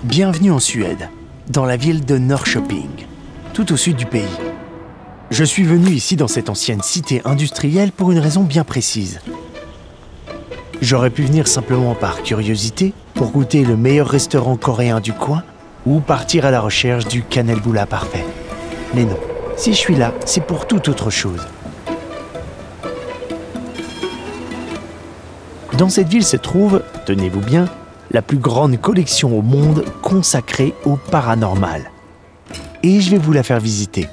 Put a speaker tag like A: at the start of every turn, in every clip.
A: Bienvenue en Suède, dans la ville de Norrköping, tout au sud du pays. Je suis venu ici dans cette ancienne cité industrielle pour une raison bien précise. J'aurais pu venir simplement par curiosité, pour goûter le meilleur restaurant coréen du coin, ou partir à la recherche du cannelboula parfait. Mais non, si je suis là, c'est pour toute autre chose. Dans cette ville se trouve, tenez-vous bien, la plus grande collection au monde consacrée au paranormal. Et je vais vous la faire visiter.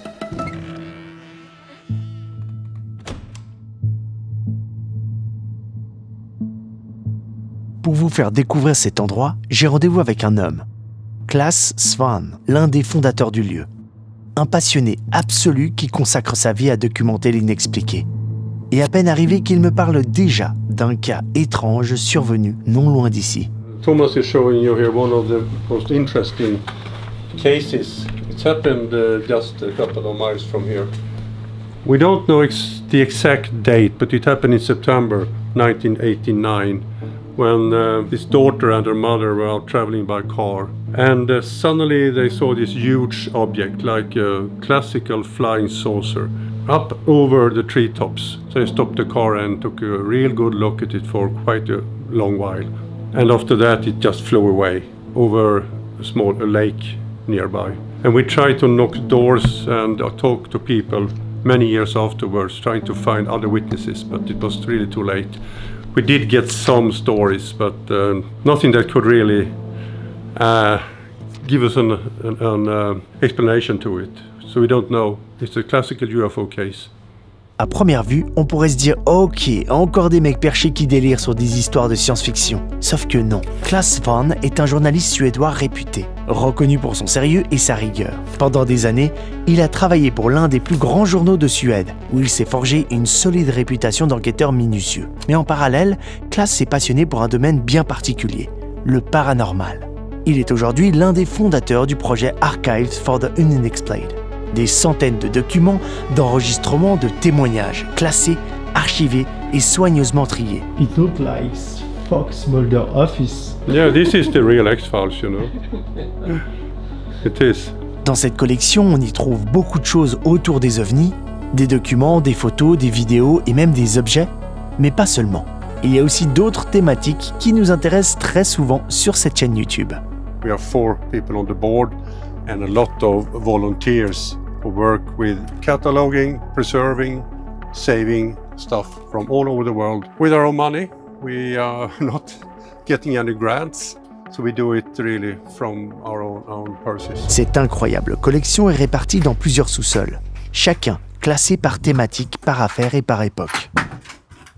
A: Pour vous faire découvrir cet endroit, j'ai rendez-vous avec un homme, Claes Svahn, l'un des fondateurs du lieu. Un passionné absolu qui consacre sa vie à documenter l'inexpliqué. Et à peine arrivé qu'il me parle déjà d'un cas étrange survenu non loin d'ici.
B: Thomas is showing you here one of the most interesting cases. It's happened just a couple of miles from here. We don't know the exact date, but it happened in September 1989 when his daughter and her mother were out traveling by car. And suddenly they saw this huge object, like a classical flying saucer, up over the treetops. So they stopped the car and took a real good look at it for quite a long while. And after that it just flew away over a small lake nearby. And we tried to knock doors and talk to people many years afterwards, trying to find other witnesses, but it was really too late. We did get some stories, but nothing that could really give us an explanation to it. So we don't know. It's a classical UFO case.
A: À première vue, on pourrait se dire « Ok, encore des mecs perchés qui délirent sur des histoires de science-fiction ». Sauf que non, Claes Svahn est un journaliste suédois réputé, reconnu pour son sérieux et sa rigueur. Pendant des années, il a travaillé pour l'un des plus grands journaux de Suède, où il s'est forgé une solide réputation d'enquêteur minutieux. Mais en parallèle, Claes s'est passionné pour un domaine bien particulier, le paranormal. Il est aujourd'hui l'un des fondateurs du projet Archives for the Unexplained. Des centaines de documents, d'enregistrements, de témoignages, classés, archivés et soigneusement triés.
C: It looks like Fox Mulder office.
B: Yeah, this is the real X-Files, you know. It is.
A: Dans cette collection, on y trouve beaucoup de choses autour des ovnis, des documents, des photos, des vidéos et même des objets, mais pas seulement. Il y a aussi d'autres thématiques qui nous intéressent très souvent sur cette chaîne YouTube.
B: We have 4 people on the board and a lot of volunteers who work with cataloging, preserving, saving stuff from all over the world. With our own money, we are not getting any grants, so we do it really from our own purses.
A: Cette incroyable collection est répartie dans plusieurs sous-sols, chacun classé par thématique, par affaire et par époque.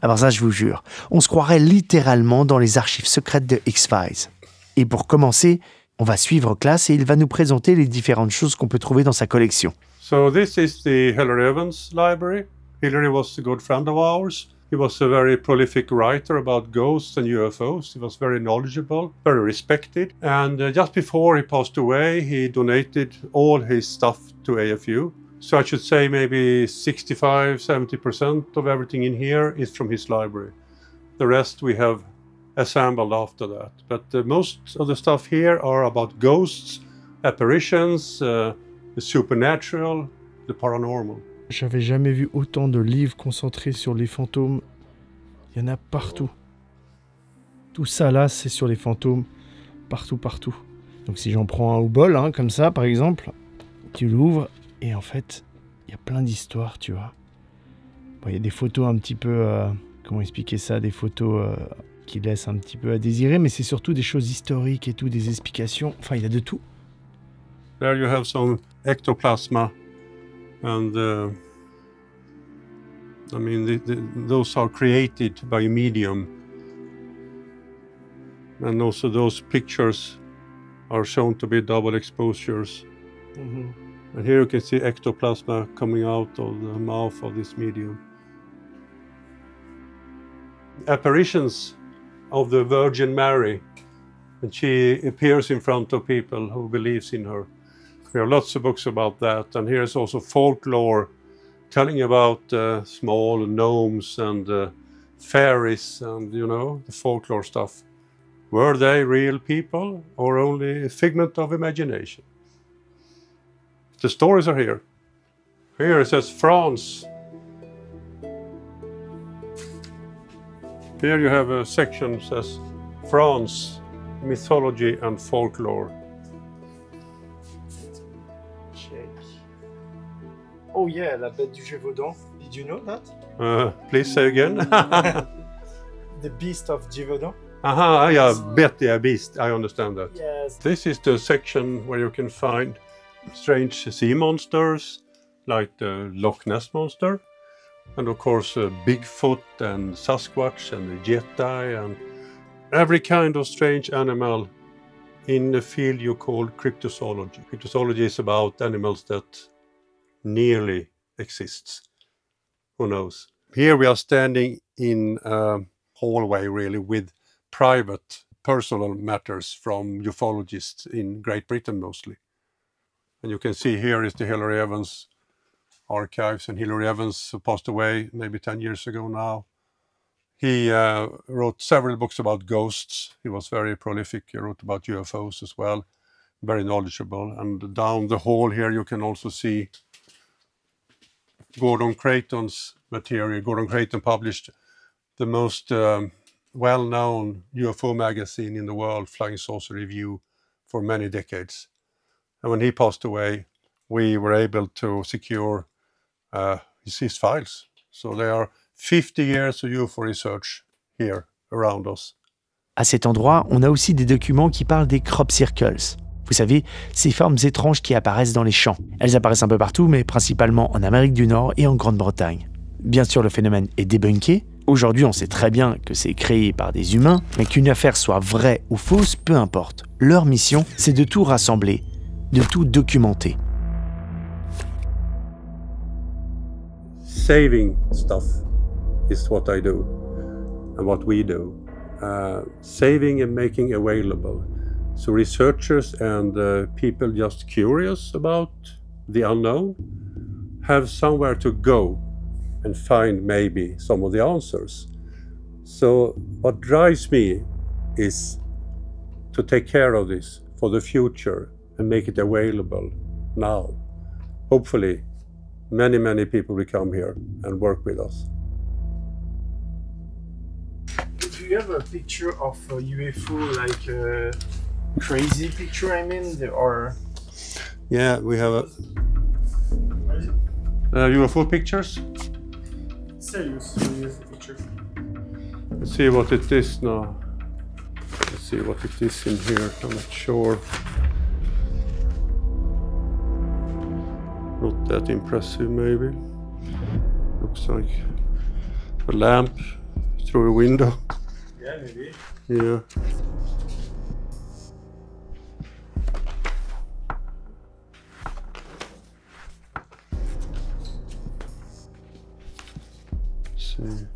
A: Alors ça, je vous jure, on se croirait littéralement dans les archives secrètes de X-Files. Et pour commencer, on va suivre Claes et il va nous présenter les différentes choses qu'on peut trouver dans sa collection.
B: So this is the Hillary Evans library. Hillary was a good friend of ours. He was a very prolific writer about ghosts and UFOs. He was very knowledgeable, very respected. And just before he passed away, he donated all his stuff to AFU. So I should say maybe 65–70% of everything in here is from his library. The rest we have assembled after that. But most of the stuff here are about ghosts, apparitions, the supernatural, the paranormal.
C: J'avais jamais vu autant de livres concentrés sur les fantômes. Il y en a partout. Tout ça là, c'est sur les fantômes. Partout, partout. Donc si j'en prends un au bol, hein, comme ça par exemple, tu l'ouvres et en fait, il y a plein d'histoires, tu vois. Bon, il y a des photos un petit peu... comment expliquer ça? Des photos... qui laisse un petit peu à désirer, mais c'est surtout des choses historiques et tout, des explications. Enfin, il y a de tout.
B: There you have some ectoplasma, and I mean, those are created by a medium, and also those pictures are shown to be double exposures. And here you can see ectoplasma coming out of the mouth of this medium. Apparitions of the Virgin Mary, and she appears in front of people who believes in her. There are lots of books about that, and here's also folklore telling about small gnomes and fairies and, you know, the folklore stuff. Were they real people or only a figment of imagination? The stories are here. Here it says France. Here you have a section that says France, mythology and folklore.
C: Check. Oh yeah, la bête du Gévaudan. Did you know that?
B: Please say again.
C: The beast of Gévaudan.
B: Aha, yeah, yeah, beast. I understand that.
C: Yes.
B: This is the section where you can find strange sea monsters, like the Loch Ness monster, and of course Bigfoot and Sasquatch and the Yeti and every kind of strange animal in the field you call cryptozoology. Cryptozoology is about animals that nearly exist. Who knows? Here we are standing in a hallway really with private personal matters from ufologists in Great Britain mostly. And you can see here is the Hilary Evans archives, and Hilary Evans passed away maybe 10 years ago now. He wrote several books about ghosts. He was very prolific. He wrote about UFOs as well, very knowledgeable. And down the hall here you can also see Gordon Creighton's material. Gordon Creighton published the most well-known UFO magazine in the world, Flying Saucer Review, for many decades. And when he passed away, we were able to secure his files. So there are 50 years of UFO research here around us.
A: À cet endroit, on a aussi des documents qui parlent des crop circles. Vous savez, ces formes étranges qui apparaissent dans les champs. Elles apparaissent un peu partout, mais principalement en Amérique du Nord et en Grande-Bretagne. Bien sûr, le phénomène est débunké. Aujourd'hui, on sait très bien que c'est créé par des humains, mais qu'une affaire soit vraie ou fausse, peu importe. Leur mission, c'est de tout rassembler, de tout documenter.
B: Saving stuff is what I do and what we do. Saving and making available. So researchers and people just curious about the unknown have somewhere to go and find maybe some of the answers. So what drives me is to take care of this for the future and make it available now. Hopefully, many people will come here and work with us.
C: Do you have a picture of a UFO, like a crazy picture, I mean, or...
B: Yeah, we have UFO pictures.
C: Serious UFO picture.
B: Let's see what it is now. Let's see what it is in here, I'm not sure. Not that impressive maybe. Looks like a lamp through a window.
C: Yeah, maybe.
B: Yeah. See.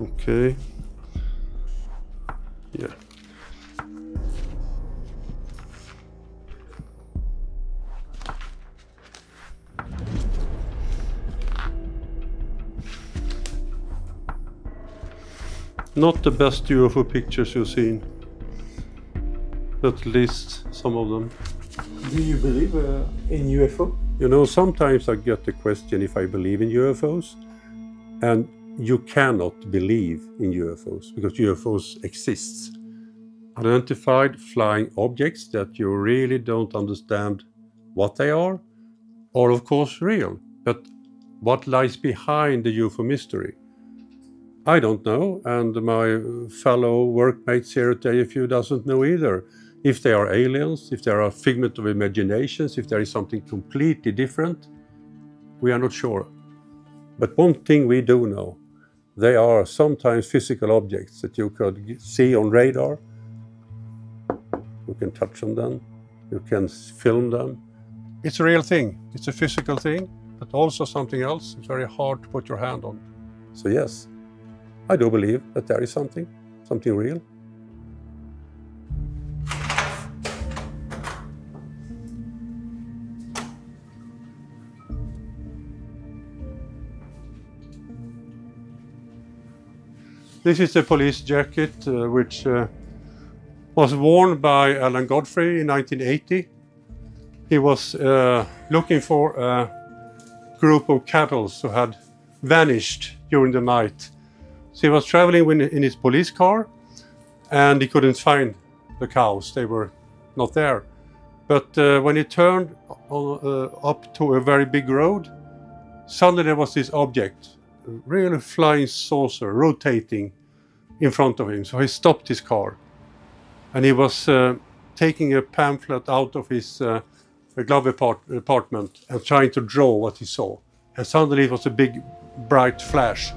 B: Okay. Yeah. Not the best UFO pictures you've seen, at least some of them.
C: Do you believe in UFO?
B: You know, sometimes I get the question if I believe in UFOs, and you cannot believe in UFOs because UFOs exist. Unidentified flying objects that you really don't understand what they are of course real, but what lies behind the UFO mystery? I don't know, and my fellow workmates here at AFU doesn't know either. If they are aliens, if they are a figment of imaginations, if there is something completely different, we are not sure. But one thing we do know, they are sometimes physical objects that you could see on radar. You can touch on them, you can film them. It's a real thing, it's a physical thing, but also something else. It's very hard to put your hand on. So yes, I do believe that there is something real. This is the police jacket which was worn by Alan Godfrey in 1980. He was looking for a group of cattle who had vanished during the night. So he was traveling in his police car and he couldn't find the cows. They were not there. But when he turned up to a very big road, suddenly there was this object, a really flying saucer, rotating in front of him. So he stopped his car and he was taking a pamphlet out of his glove compartment and trying to draw what he saw. And suddenly it was a big bright flash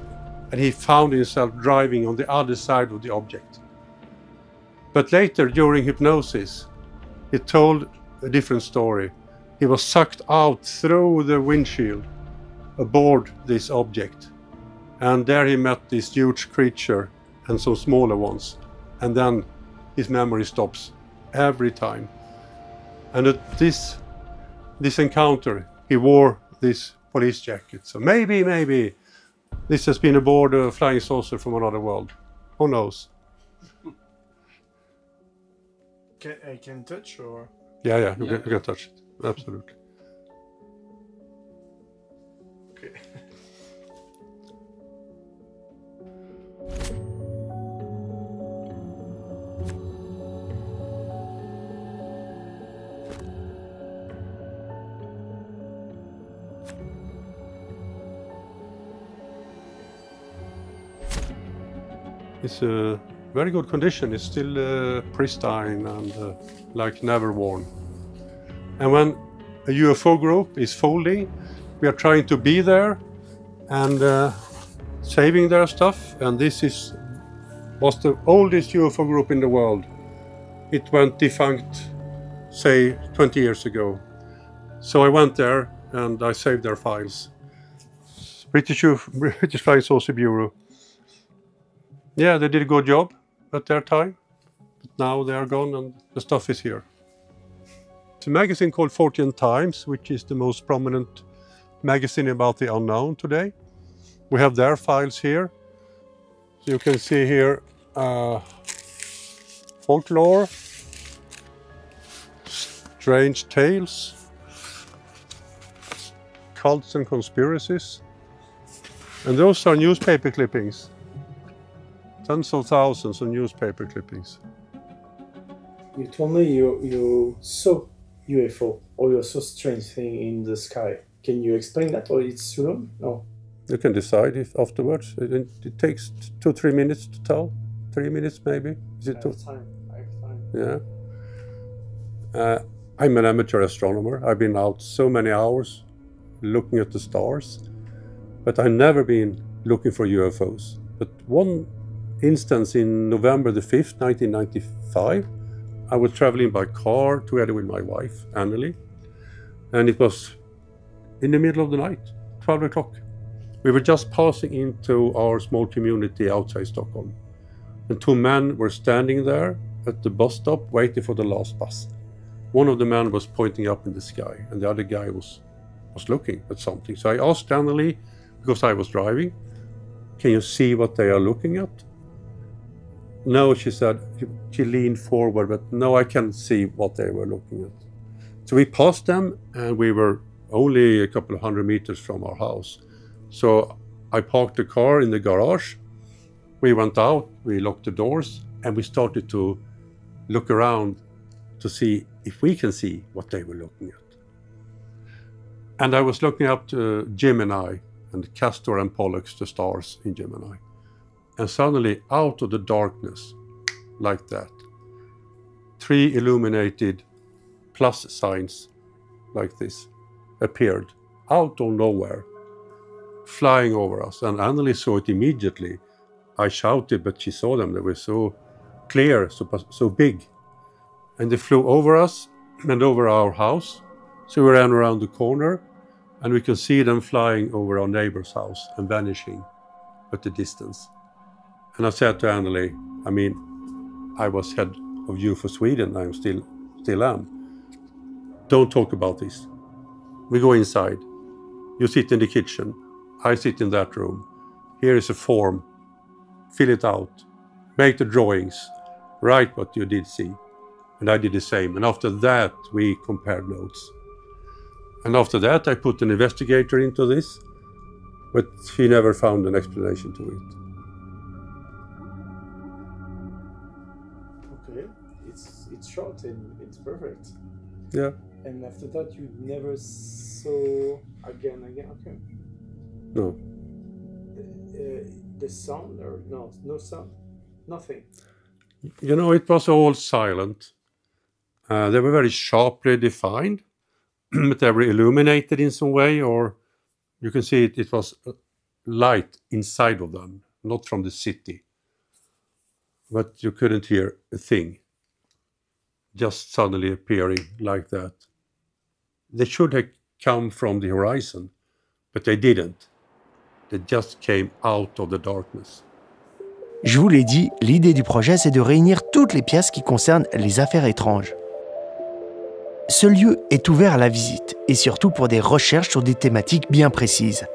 B: and he found himself driving on the other side of the object. But later, during hypnosis, he told a different story. He was sucked out through the windshield aboard this object. And there he met this huge creature and some smaller ones. And then his memory stops every time. And at this encounter, he wore this police jacket. So maybe this has been aboard a flying saucer from another world. Who knows?
C: I can touch or?
B: Yeah, you can touch it. Absolutely.
C: Okay.
B: It's a very good condition. It's still pristine and like never worn. And when a UFO group is folding, we are trying to be there and saving their stuff. And this was the oldest UFO group in the world. It went defunct, say, 20 years ago. So I went there and I saved their files. British Flying Saucer Bureau. Yeah, they did a good job at their time, but now they are gone and the stuff is here. It's a magazine called Fortean Times, which is the most prominent magazine about the unknown today. We have their files here. So you can see here folklore, strange tales, cults and conspiracies. And those are newspaper clippings. Tens of thousands of newspaper clippings.
C: You told me you saw UFO or you saw strange thing in the sky. Can you explain that or it's too long? No.
B: You can decide if afterwards. It takes 2-3 minutes to tell. 3 minutes maybe. Is it
C: I have time.
B: Yeah. I'm an amateur astronomer. I've been out so many hours looking at the stars, but I've never been looking for UFOs. But one instance in November the 5th, 1995, I was traveling by car together with my wife, Anneli, and it was in the middle of the night, 12 o'clock. We were just passing into our small community outside Stockholm, and two men were standing there at the bus stop waiting for the last bus. One of the men was pointing up in the sky, and the other guy was looking at something. So I asked Anneli, because I was driving, can you see what they are looking at? No, she said. She leaned forward, but no, I can't see what they were looking at. So we passed them, and we were only a couple of 100 meters from our house. So I parked the car in the garage. We went out, we locked the doors, and we started to look around to see if we can see what they were looking at. And I was looking up to Gemini and Castor and Pollux, the stars in Gemini. And suddenly, out of the darkness, like that, 3 illuminated plus signs like this appeared out of nowhere, flying over us. And Anneli saw it immediately. I shouted, but she saw them. They were so clear, so big. And they flew over us and over our house. So we ran around the corner, and we could see them flying over our neighbor's house and vanishing at the distance. And I said to Anneli, I was head of UFO Sweden, I still am. Don't talk about this. We go inside. You sit in the kitchen. I sit in that room. Here is a form fill it out, make the drawings, write what you did see. And I did the same. And after that, we compared notes. And after that, I put an investigator into this, but he never found an explanation to it.
C: Okay, it's short and it's perfect.
B: Yeah.
C: And after that, you never saw again. Okay.
B: No.
C: The sound or no sound, nothing.
B: You know, it was all silent. They were very sharply defined, but they were illuminated in some way, or you can see it was light inside of them, not from the city. But you couldn't hear a thing, just suddenly appearing like that. They should have come from the horizon, but they didn't. They just came out of the darkness.
A: Je vous l'ai dit, l'idée du projet, c'est de réunir toutes les pièces qui concernent les affaires étranges. Ce lieu est ouvert à la visite, et surtout pour des recherches sur des thématiques bien précises.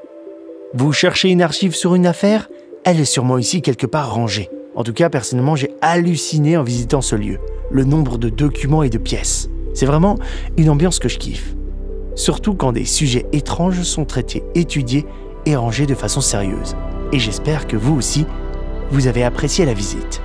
A: Vous cherchez une archive sur une affaire? Elle est sûrement ici quelque part rangée. En tout cas, personnellement, j'ai halluciné en visitant ce lieu. Le nombre de documents et de pièces. C'est vraiment une ambiance que je kiffe. Surtout quand des sujets étranges sont traités, étudiés et rangés de façon sérieuse. Et j'espère que vous aussi, vous avez apprécié la visite.